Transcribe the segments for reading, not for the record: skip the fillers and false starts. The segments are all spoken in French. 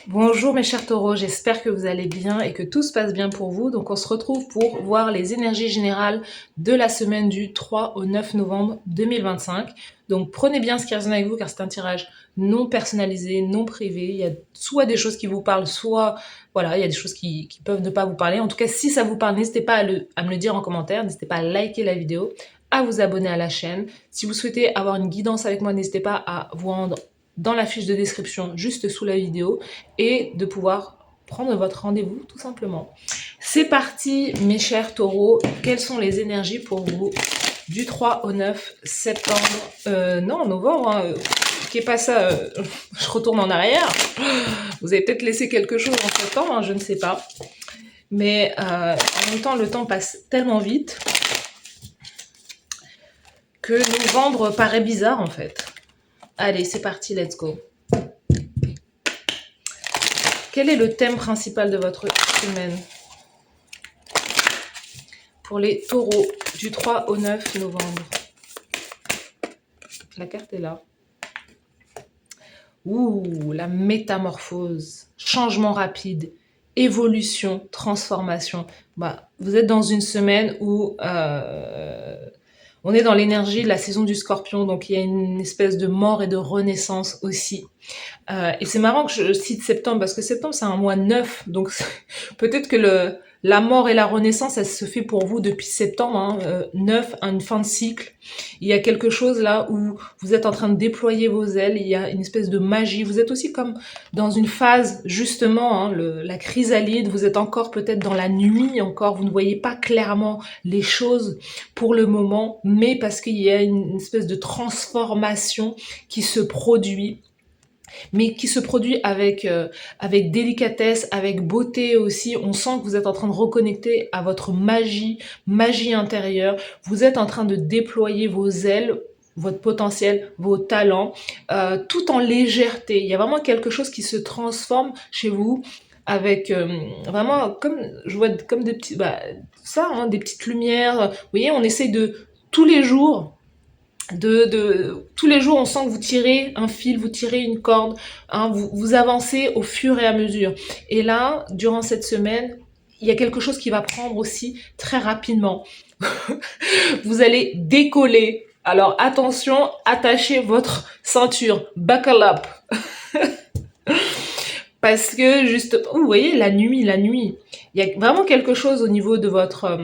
Bonjour mes chers taureaux, j'espère que vous allez bien et que tout se passe bien pour vous. Donc on se retrouve pour voir les énergies générales de la semaine du 3 au 9 novembre 2025. Donc prenez bien ce qui résonne avec vous car c'est un tirage non personnalisé, non privé. Il y a soit des choses qui vous parlent, soit voilà, il y a des choses qui peuvent ne pas vous parler. En tout cas, si ça vous parle, n'hésitez pas à me le dire en commentaire, n'hésitez pas à liker la vidéo, à vous abonner à la chaîne. Si vous souhaitez avoir une guidance avec moi, n'hésitez pas à vous rendre dans la fiche de description juste sous la vidéo et de pouvoir prendre votre rendez-vous tout simplement. C'est parti mes chers taureaux, quelles sont les énergies pour vous du 3 au 9 septembre, non novembre, hein, qui est pas ça, je retourne en arrière, vous avez peut-être laissé quelque chose en septembre, hein, je ne sais pas, mais en même temps le temps passe tellement vite que novembre paraît bizarre en fait. Allez c'est parti, let's go. Quel est le thème principal de votre semaine pour les taureaux du 3 au 9 novembre? La carte est là. Ouh, la métamorphose, changement rapide, évolution, transformation. Bah, vous êtes dans une semaine où on est dans l'énergie de la saison du Scorpion, donc il y a une espèce de mort et de renaissance aussi. Et c'est marrant que je cite septembre, parce que septembre, c'est un mois neuf, donc peut-être que la mort et la renaissance, elle se fait pour vous depuis septembre, hein, neuf, une fin de cycle. Il y a quelque chose là où vous êtes en train de déployer vos ailes, il y a une espèce de magie. Vous êtes aussi comme dans une phase, justement, hein, la chrysalide, vous êtes encore peut-être dans la nuit, encore, vous ne voyez pas clairement les choses pour le moment, mais parce qu'il y a une espèce de transformation qui se produit, mais qui se produit avec délicatesse, avec beauté aussi. On sent que vous êtes en train de reconnecter à votre magie intérieure. Vous êtes en train de déployer vos ailes, votre potentiel, vos talents, tout en légèreté. Il y a vraiment quelque chose qui se transforme chez vous avec vraiment, comme je vois comme des petits, ça, hein, des petites lumières. Vous voyez, on essaye de tous les jours tous les jours, on sent que vous tirez un fil, vous tirez une corde, hein, vous avancez au fur et à mesure. Et là, durant cette semaine, il y a quelque chose qui va prendre aussi très rapidement. Vous allez décoller. Alors attention, attachez votre ceinture, buckle up. Parce que juste, vous voyez, la nuit, il y a vraiment quelque chose au niveau de votre,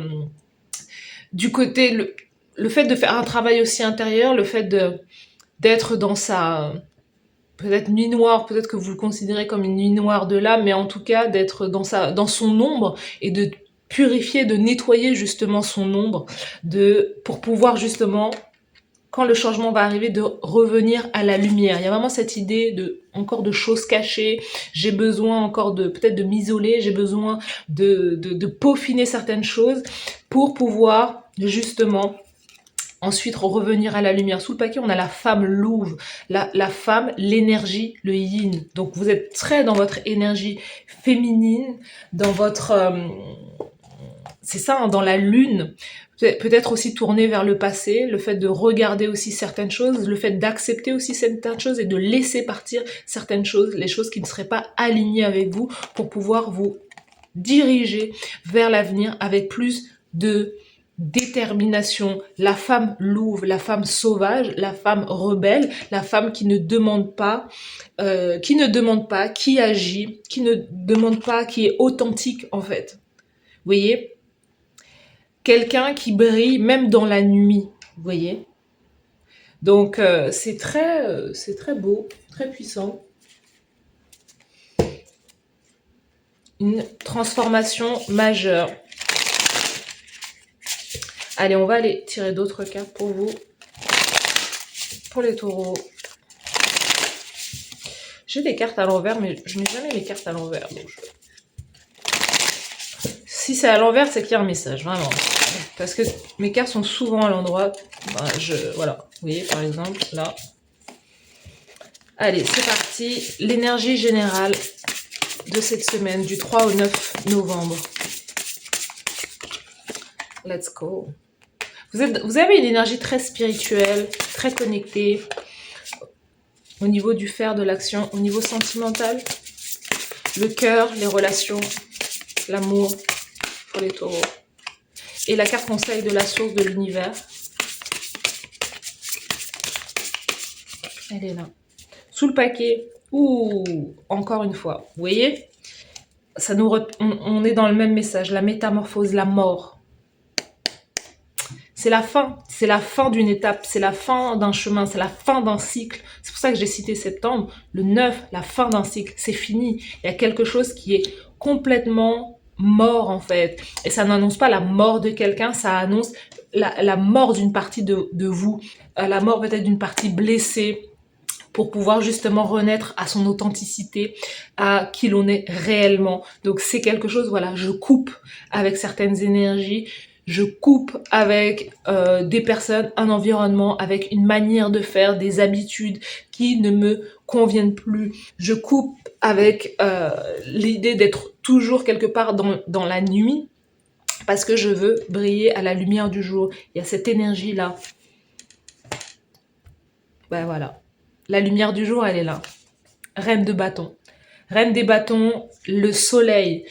du côté, le fait de faire un travail aussi intérieur, le fait d'être dans sa peut-être nuit noire, peut-être que vous le considérez comme une nuit noire de l'âme, mais en tout cas d'être dans son ombre et de purifier, de nettoyer justement son ombre, pour pouvoir justement, quand le changement va arriver, de revenir à la lumière. Il y a vraiment cette idée encore de choses cachées. J'ai besoin encore peut-être de m'isoler. J'ai besoin de peaufiner certaines choses pour pouvoir justement ensuite, revenir à la lumière. Sous le paquet, on a la femme louve, la femme, l'énergie, le yin. Donc, vous êtes très dans votre énergie féminine, dans votre... c'est ça, hein, dans la lune. Peut-être aussi tourner vers le passé, le fait de regarder aussi certaines choses, le fait d'accepter aussi certaines choses et de laisser partir certaines choses, les choses qui ne seraient pas alignées avec vous, pour pouvoir vous diriger vers l'avenir avec plus de détermination. La femme louve, la femme sauvage, la femme rebelle, la femme qui ne demande pas, qui agit, qui ne demande pas, qui est authentique en fait. Vous voyez, quelqu'un qui brille même dans la nuit. Vous voyez. Donc c'est très beau, très puissant. Une transformation majeure. Allez, on va aller tirer d'autres cartes pour vous. Pour les taureaux. J'ai des cartes à l'envers, mais je mets jamais les cartes à l'envers. Si c'est à l'envers, c'est qu'il y a un message, vraiment. Parce que mes cartes sont souvent à l'endroit. Voilà, vous voyez, par exemple, là. Allez, c'est parti. L'énergie générale de cette semaine, du 3 au 9 novembre. Let's go. Vous avez une énergie très spirituelle, très connectée, au niveau du faire, de l'action, au niveau sentimental. le cœur, les relations, l'amour pour les taureaux. Et la carte conseil de la source de l'univers. Elle est là. Sous le paquet, ouh, encore une fois, vous voyez, ça nous on est dans le même message, la métamorphose, la mort. C'est la fin d'une étape, c'est la fin d'un chemin, c'est la fin d'un cycle. C'est pour ça que j'ai cité septembre, le 9, la fin d'un cycle, c'est fini. Il y a quelque chose qui est complètement mort en fait. Et ça n'annonce pas la mort de quelqu'un, ça annonce la mort d'une partie de vous, la mort peut-être d'une partie blessée, pour pouvoir justement renaître à son authenticité, à qui l'on est réellement. Donc c'est quelque chose, voilà, je coupe avec certaines énergies, je coupe avec des personnes, un environnement, avec une manière de faire, des habitudes qui ne me conviennent plus. Je coupe avec l'idée d'être toujours quelque part dans la nuit, parce que je veux briller à la lumière du jour. Il y a cette énergie-là. Ben voilà. La lumière du jour, elle est là. Reine de bâton. Reine des bâtons, le soleil.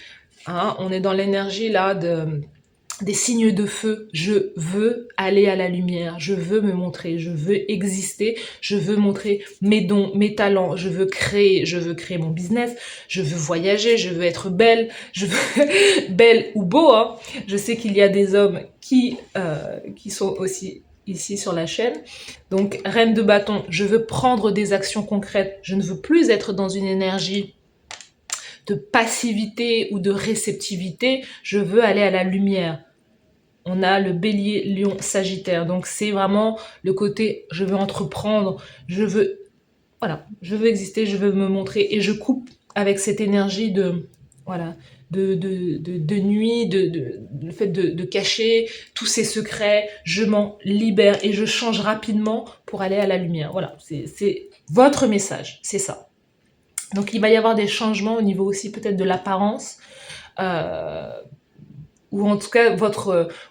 Hein, on est dans l'énergie là des signes de feu. Je veux aller à la lumière. Je veux me montrer. Je veux exister. Je veux montrer mes dons, mes talents. Je veux créer mon business. Je veux voyager. Je veux être belle. Je veux belle ou beau. Hein. Je sais qu'il y a des hommes qui sont aussi ici sur la chaîne. Donc, reine de bâton, je veux prendre des actions concrètes. Je ne veux plus être dans une énergie de passivité ou de réceptivité. Je veux aller à la lumière. On a le bélier, lion, sagittaire. Donc, c'est vraiment le côté, je veux entreprendre, je veux exister, je veux me montrer. Et je coupe avec cette énergie de nuit, le fait de cacher tous ces secrets, je m'en libère et je change rapidement pour aller à la lumière. Voilà, c'est votre message, c'est ça. Donc il va y avoir des changements au niveau aussi peut-être de l'apparence, ou en tout cas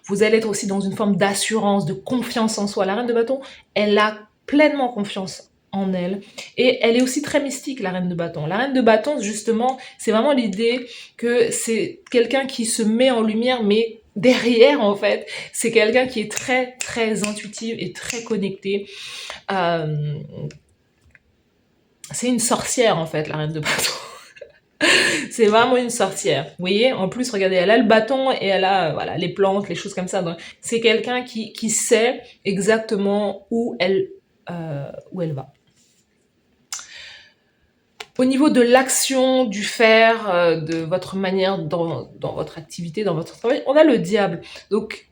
vous allez être aussi dans une forme d'assurance, de confiance en soi. La reine de bâton, elle a pleinement confiance en elle. Et elle est aussi très mystique, la reine de bâton. La reine de bâton, justement, c'est vraiment l'idée que c'est quelqu'un qui se met en lumière, mais derrière, en fait, c'est quelqu'un qui est très, très intuitive et très connecté. C'est une sorcière, en fait, la reine de bâton. C'est vraiment une sorcière. Vous voyez, en plus, regardez, elle a le bâton et elle a voilà, les plantes, les choses comme ça. Donc, c'est quelqu'un qui sait exactement où elle va. Au niveau de l'action, du faire, de votre manière dans votre activité, dans votre travail, on a le diable. Donc,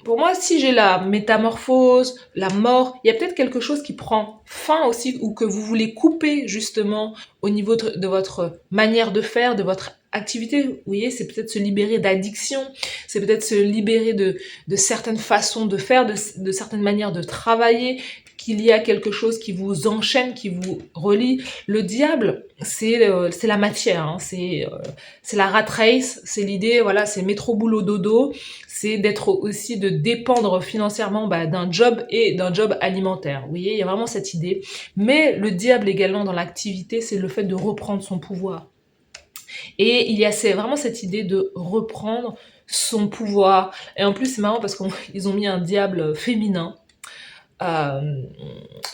pour moi, si j'ai la métamorphose, la mort, il y a peut-être quelque chose qui prend fin aussi ou que vous voulez couper justement au niveau de votre manière de faire, de votre activité. Vous voyez, c'est peut-être se libérer d'addiction, c'est peut-être se libérer de certaines façons de faire, de certaines manières de travailler, qu'il y a quelque chose qui vous enchaîne, qui vous relie. Le diable, c'est la matière, hein, c'est la rat race, c'est l'idée, voilà, c'est métro boulot dodo, c'est d'être aussi, de dépendre financièrement d'un job et d'un job alimentaire. Vous voyez, il y a vraiment cette idée. Mais le diable également dans l'activité, c'est le fait de reprendre son pouvoir. Et il y a vraiment cette idée de reprendre son pouvoir. Et en plus, c'est marrant parce qu'ils ont mis un diable féminin.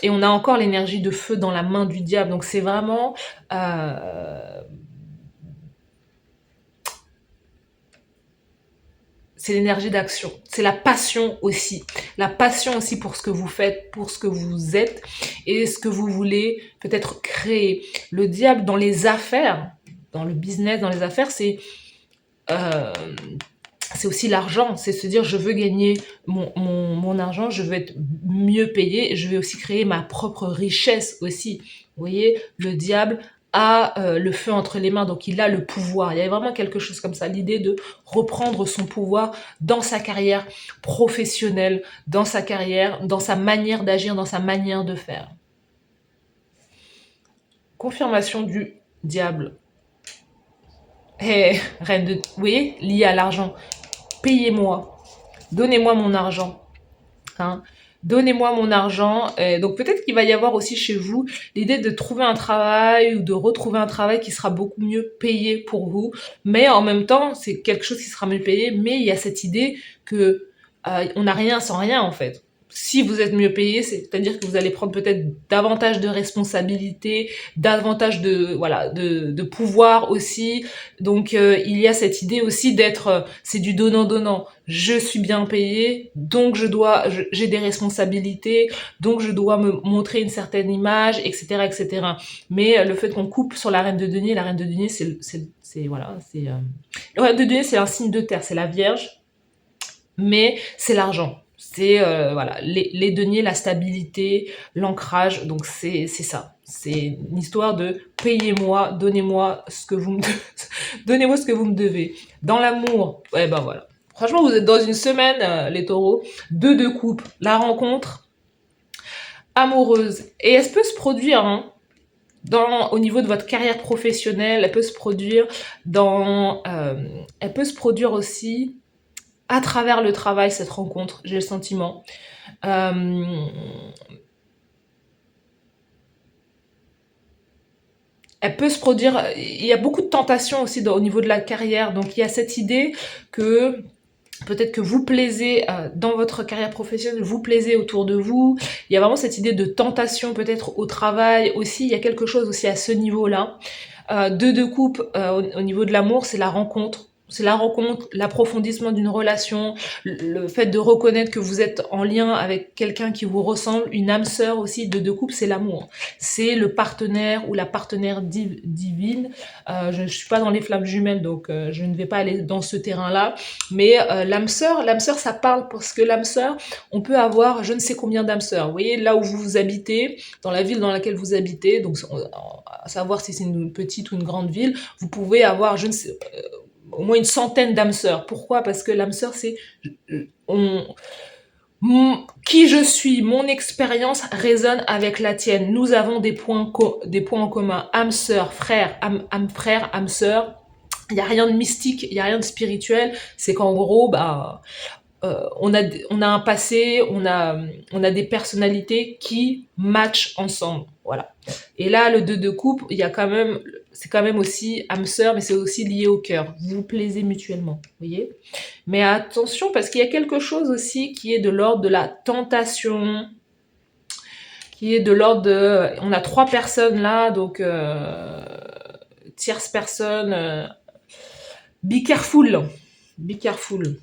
Et on a encore l'énergie de feu dans la main du diable. Donc c'est vraiment... c'est l'énergie d'action. C'est la passion aussi. La passion aussi pour ce que vous faites, pour ce que vous êtes et ce que vous voulez peut-être créer. Le diable dans les affaires, dans le business, dans les affaires, c'est aussi l'argent. C'est se dire, je veux gagner mon argent, je veux être mieux payé, je vais aussi créer ma propre richesse aussi. Vous voyez, le diable a le feu entre les mains, donc il a le pouvoir. Il y a vraiment quelque chose comme ça, l'idée de reprendre son pouvoir dans sa carrière professionnelle, dans sa carrière, dans sa manière d'agir, dans sa manière de faire. Confirmation du diable. Reine de... Vous voyez, lié à l'argent. Payez-moi. Donnez-moi mon argent. Hein. donnez-moi mon argent. Donc peut-être qu'il va y avoir aussi chez vous l'idée de trouver un travail ou de retrouver un travail qui sera beaucoup mieux payé pour vous. Mais en même temps, c'est quelque chose qui sera mieux payé, mais il y a cette idée que on n'a rien sans rien en fait. Si vous êtes mieux payé, c'est-à-dire que vous allez prendre peut-être davantage de responsabilités, davantage de pouvoir aussi. Donc il y a cette idée aussi d'être, c'est du donnant-donnant. Je suis bien payé, donc j'ai des responsabilités, donc je dois me montrer une certaine image, etc., etc. Mais le fait qu'on coupe sur la reine de denier, la reine de denier, le reine de denier, c'est un signe de terre, c'est la Vierge, mais c'est l'argent. C'est les deniers, la stabilité, l'ancrage. Donc c'est ça. C'est une histoire de payez-moi, donnez-moi ce que vous me donnez-moi ce que vous me devez. Dans l'amour, ouais ben voilà. Franchement, vous êtes dans une semaine, les taureaux, de coupe, la rencontre amoureuse. Et elle peut se produire, hein, au niveau de votre carrière professionnelle, elle peut se produire elle peut se produire aussi à travers le travail, cette rencontre, j'ai le sentiment. Elle peut se produire, il y a beaucoup de tentations aussi au niveau de la carrière, donc il y a cette idée que peut-être que vous plaisez dans votre carrière professionnelle, vous plaisez autour de vous, il y a vraiment cette idée de tentation peut-être au travail aussi, il y a quelque chose aussi à ce niveau-là. De coupe, au niveau de l'amour, c'est la rencontre. C'est la rencontre, l'approfondissement d'une relation, le fait de reconnaître que vous êtes en lien avec quelqu'un qui vous ressemble, une âme sœur aussi. De couple, c'est l'amour. C'est le partenaire ou la partenaire divine. Je ne suis pas dans les flammes jumelles, donc je ne vais pas aller dans ce terrain-là. Mais l'âme sœur, ça parle parce que l'âme sœur, on peut avoir je ne sais combien d'âmes sœurs. Vous voyez, là où vous habitez, dans la ville dans laquelle vous habitez, donc à savoir si c'est une petite ou une grande ville, vous pouvez avoir, je ne sais, au moins une centaine d'âmes sœurs. Pourquoi? Parce que l'âme sœur, c'est qui je suis, mon expérience résonne avec la tienne. Nous avons des points en commun. Âme sœur, frère, âme sœur. Il n'y a rien de mystique, il n'y a rien de spirituel. C'est qu'en gros, on a un passé, on a des personnalités qui matchent ensemble, voilà. Et là, le 2 de coupe, c'est quand même aussi âme sœur, mais c'est aussi lié au cœur. Vous vous plaisez mutuellement, vous voyez. Mais attention, parce qu'il y a quelque chose aussi qui est de l'ordre de la tentation, qui est de l'ordre de... On a 3 personnes là, donc tierce personne. Be careful, be careful.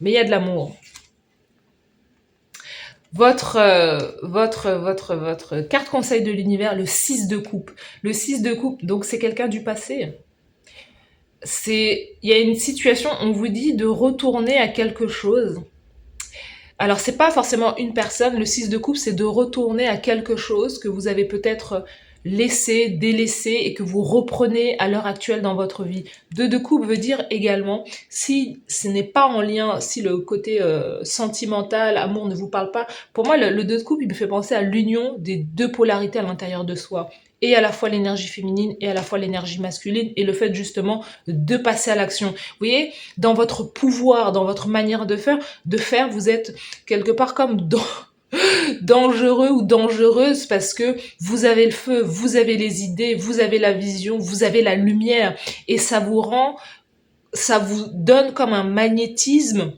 Mais il y a de l'amour. Votre carte conseil de l'univers, le 6 de coupe. Le 6 de coupe, donc c'est quelqu'un du passé. Il y a une situation, on vous dit de retourner à quelque chose. Alors c'est pas forcément une personne, le 6 de coupe, c'est de retourner à quelque chose que vous avez peut-être laissé, délaissé et que vous reprenez à l'heure actuelle dans votre vie. 2 de coupe veut dire également, si ce n'est pas en lien, si le côté sentimental, amour ne vous parle pas, pour moi le 2 de coupe, il me fait penser à l'union des 2 polarités à l'intérieur de soi. Et à la fois l'énergie féminine et à la fois l'énergie masculine, et le fait justement de passer à l'action. Vous voyez, dans votre pouvoir, dans votre manière de faire, vous êtes quelque part comme dangereux ou dangereuse parce que vous avez le feu, vous avez les idées, vous avez la vision, vous avez la lumière, et ça vous donne comme un magnétisme.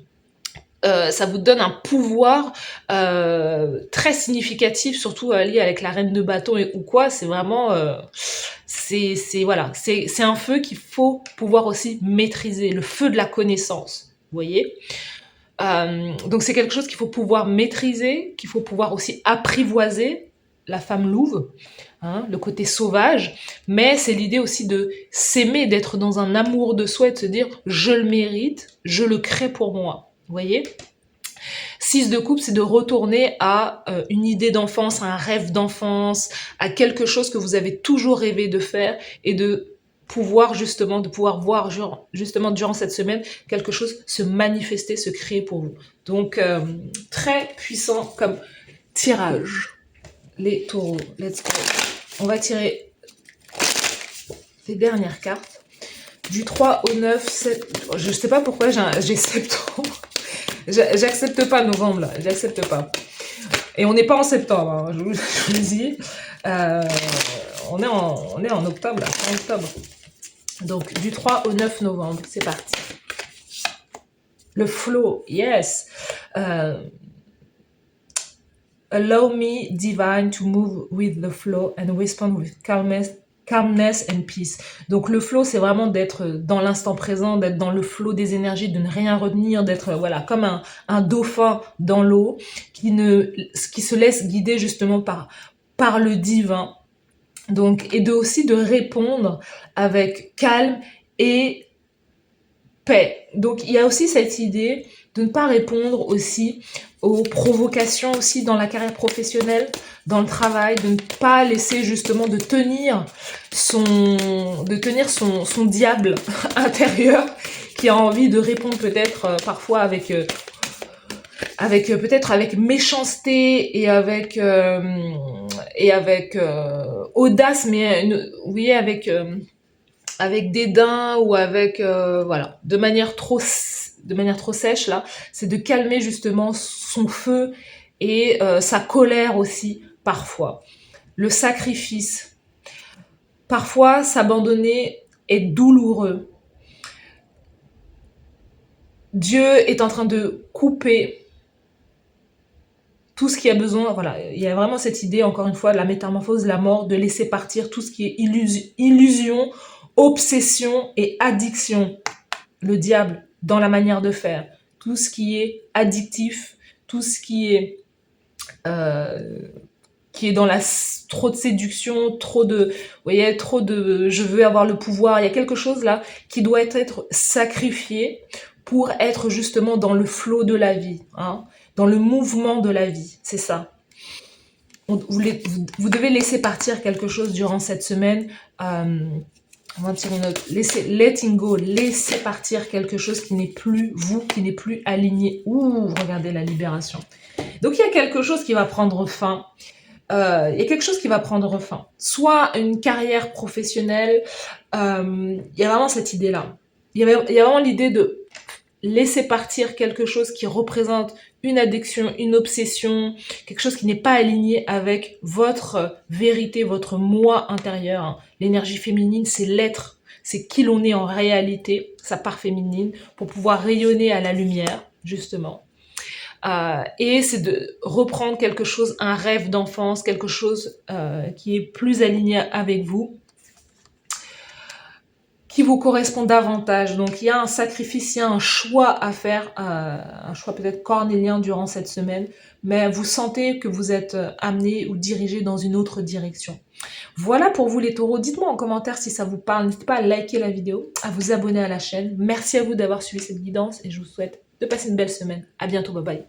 Ça vous donne un pouvoir très significatif, surtout lié avec la reine de bâton ou quoi. C'est vraiment, c'est un feu qu'il faut pouvoir aussi maîtriser, le feu de la connaissance. Vous voyez. Donc c'est quelque chose qu'il faut pouvoir maîtriser, qu'il faut pouvoir aussi apprivoiser, la femme louve, hein, le côté sauvage, mais c'est l'idée aussi de s'aimer, d'être dans un amour de soi et de se dire je le mérite, je le crée pour moi. Vous voyez. 6 de coupe, c'est de retourner à une idée d'enfance, à un rêve d'enfance, à quelque chose que vous avez toujours rêvé de faire, et de pouvoir voir justement durant cette semaine quelque chose se manifester, se créer pour vous. Donc très puissant comme tirage. Les taureaux, let's go. On va tirer les dernières cartes. Du 3 au 9, 7... Je sais pas pourquoi j'ai septembre. J'accepte pas novembre là, j'accepte pas. Et on n'est pas en septembre, hein, je vous le dis. On est en octobre, là, fin octobre. Donc, du 3 au 9 novembre, c'est parti. Le flow, yes. Allow me, divine, to move with the flow and respond with calmness and peace. Donc le flow, c'est vraiment d'être dans l'instant présent, d'être dans le flow des énergies, de ne rien retenir, d'être voilà comme un dauphin dans l'eau qui se laisse guider justement par le divin. Donc et aussi de répondre avec calme et paix. Donc il y a aussi cette idée de ne pas répondre aussi aux provocations aussi dans la carrière professionnelle, dans le travail, de ne pas laisser justement de tenir son diable intérieur qui a envie de répondre peut-être parfois avec peut-être avec méchanceté et avec audace, mais vous voyez avec dédain ou avec voilà, de manière trop sèche là, c'est de calmer justement son feu et sa colère aussi parfois. Le sacrifice. Parfois, s'abandonner est douloureux. Dieu est en train de couper tout ce qui a besoin, voilà, il y a vraiment cette idée, encore une fois, de la métamorphose, la mort, de laisser partir tout ce qui est illusion, obsession et addiction. Le diable dans la manière de faire. Tout ce qui est addictif, tout ce qui est dans trop de séduction, trop de je veux avoir le pouvoir. Il y a quelque chose là qui doit être sacrifié pour être justement dans le flot de la vie, hein, dans le mouvement de la vie, c'est ça. Vous devez laisser partir quelque chose durant cette semaine. On va tirer une note. Letting go, laissez partir quelque chose qui n'est plus vous, qui n'est plus aligné. Ouh, regardez la libération. Donc il y a quelque chose qui va prendre fin. Soit une carrière professionnelle. Il y a vraiment cette idée-là. Il y a vraiment l'idée de laisser partir quelque chose qui représente une addiction, une obsession, quelque chose qui n'est pas aligné avec votre vérité, votre moi intérieur. L'énergie féminine, c'est l'être, c'est qui l'on est en réalité, sa part féminine, pour pouvoir rayonner à la lumière, justement. Et c'est de reprendre quelque chose, un rêve d'enfance, quelque chose qui est plus aligné avec vous, qui vous correspond davantage. Donc il y a un sacrifice, il y a un choix à faire, un choix peut-être cornélien durant cette semaine, mais vous sentez que vous êtes amené ou dirigé dans une autre direction. Voilà pour vous les taureaux. Dites-moi en commentaire si ça vous parle. N'hésitez pas à liker la vidéo, à vous abonner à la chaîne. Merci à vous d'avoir suivi cette guidance et je vous souhaite de passer une belle semaine. À bientôt, bye bye.